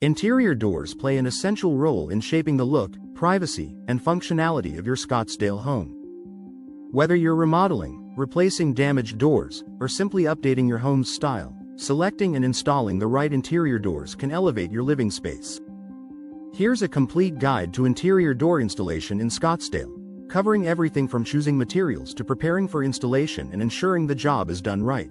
Interior doors play an essential role in shaping the look, privacy, and functionality of your Scottsdale home. Whether you're remodeling, replacing damaged doors, or simply updating your home's style, selecting and installing the right interior doors can elevate your living space. Here's a complete guide to interior door installation in Scottsdale, covering everything from choosing materials to preparing for installation and ensuring the job is done right.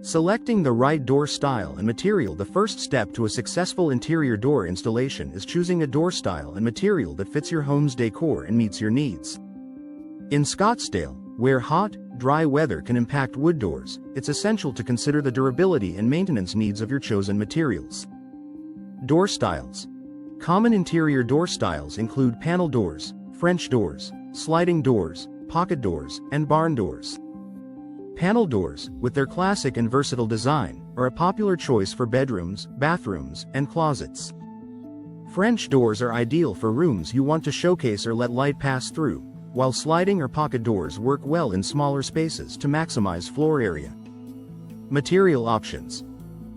Selecting the right door style and material. The first step to a successful interior door installation is choosing a door style and material that fits your home's decor and meets your needs. In Scottsdale, where hot, dry weather can impact wood doors, it's essential to consider the durability and maintenance needs of your chosen materials. Door styles. Common interior door styles include panel doors, French doors, sliding doors, pocket doors, and barn doors. Panel doors, with their classic and versatile design, are a popular choice for bedrooms, bathrooms, and closets. French doors are ideal for rooms you want to showcase or let light pass through, while sliding or pocket doors work well in smaller spaces to maximize floor area. Material options.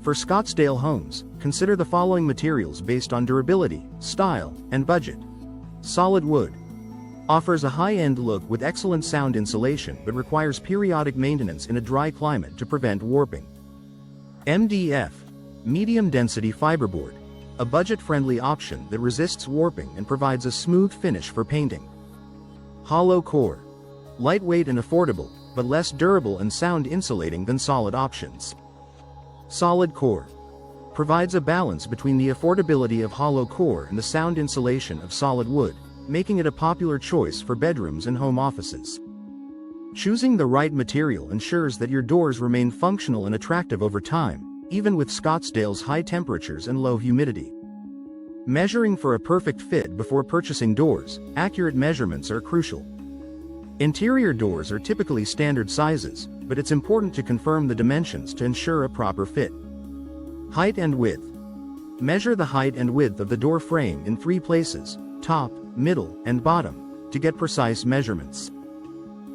For Scottsdale homes, consider the following materials based on durability, style, and budget. Solid wood. Offers a high-end look with excellent sound insulation but requires periodic maintenance in a dry climate to prevent warping. MDF, medium-density fiberboard, a budget-friendly option that resists warping and provides a smooth finish for painting. Hollow core, lightweight and affordable, but less durable and sound insulating than solid options. Solid core, provides a balance between the affordability of hollow core and the sound insulation of solid wood, making it a popular choice for bedrooms and home offices. Choosing the right material ensures that your doors remain functional and attractive over time, even with Scottsdale's high temperatures and low humidity. Measuring for a perfect fit before purchasing doors. Accurate measurements are crucial. Interior doors are typically standard sizes, but it's important to confirm the dimensions to ensure a proper fit. Height and width. Measure the height and width of the door frame in 3 places: top, middle, and bottom, to get precise measurements.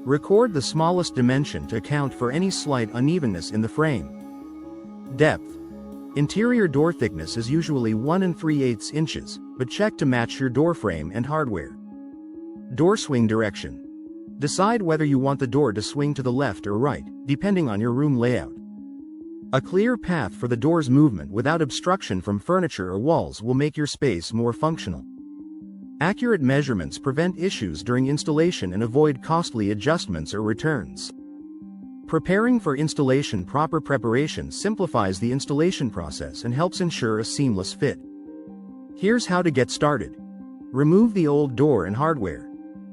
Record the smallest dimension to account for any slight unevenness in the frame. Depth. Interior door thickness is usually 1 3/8 inches, but check to match your door frame and hardware. Door swing direction. Decide whether you want the door to swing to the left or right, depending on your room layout. A clear path for the door's movement without obstruction from furniture or walls will make your space more functional. Accurate measurements prevent issues during installation and avoid costly adjustments or returns. Preparing for installation. Proper preparation simplifies the installation process and helps ensure a seamless fit. Here's how to get started. Remove the old door and hardware.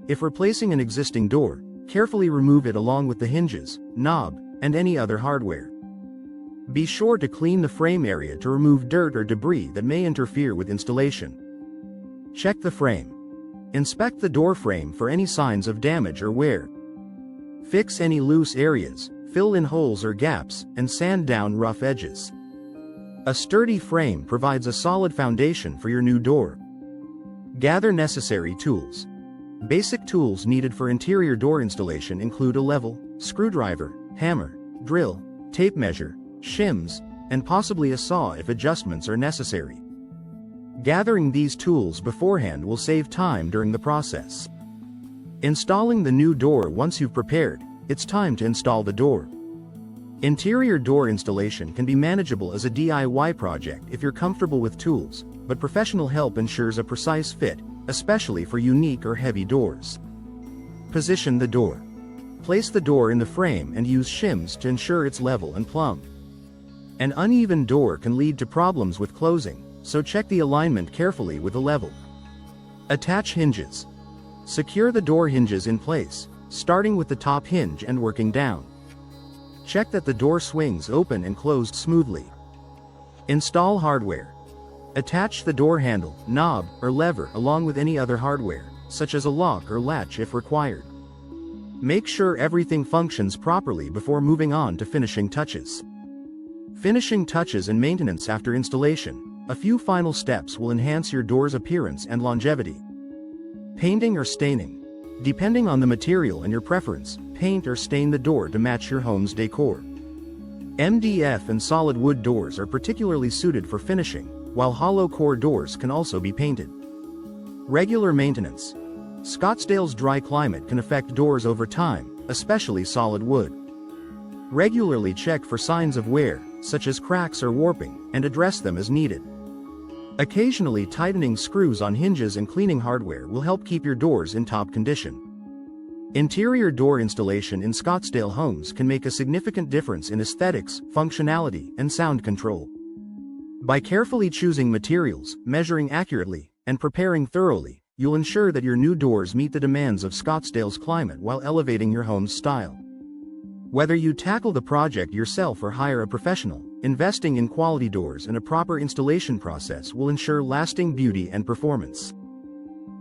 If replacing an existing door, carefully remove it along with the hinges, knob, and any other hardware. Be sure to clean the frame area to remove dirt or debris that may interfere with installation. Check the frame. Inspect the door frame for any signs of damage or wear. Fix any loose areas, fill in holes or gaps, and sand down rough edges. A sturdy frame provides a solid foundation for your new door. Gather necessary tools. Basic tools needed for interior door installation include a level, screwdriver, hammer, drill, tape measure, shims, and possibly a saw if adjustments are necessary. Gathering these tools beforehand will save time during the process. Installing the new door. Once you've prepared, it's time to install the door. Interior door installation can be manageable as a DIY project if you're comfortable with tools, but professional help ensures a precise fit, especially for unique or heavy doors. Position the door. Place the door in the frame and use shims to ensure it's level and plumb. An uneven door can lead to problems with closing, so check the alignment carefully with a level. Attach hinges. Secure the door hinges in place, starting with the top hinge and working down. Check that the door swings open and closed smoothly. Install hardware. Attach the door handle, knob, or lever along with any other hardware, such as a lock or latch if required. Make sure everything functions properly before moving on to finishing touches. Finishing touches and maintenance. After installation, a few final steps will enhance your door's appearance and longevity. Painting or staining. Depending on the material and your preference, paint or stain the door to match your home's decor. MDF and solid wood doors are particularly suited for finishing, while hollow core doors can also be painted. Regular maintenance. Scottsdale's dry climate can affect doors over time, especially solid wood. Regularly check for signs of wear, such as cracks or warping, and address them as needed. Occasionally tightening screws on hinges and cleaning hardware will help keep your doors in top condition. Interior door installation in Scottsdale homes can make a significant difference in aesthetics, functionality, and sound control. By carefully choosing materials, measuring accurately, and preparing thoroughly, you'll ensure that your new doors meet the demands of Scottsdale's climate while elevating your home's style. Whether you tackle the project yourself or hire a professional, investing in quality doors and a proper installation process will ensure lasting beauty and performance.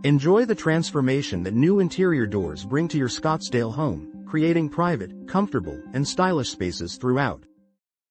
Enjoy the transformation that new interior doors bring to your Scottsdale home, creating private, comfortable, and stylish spaces throughout.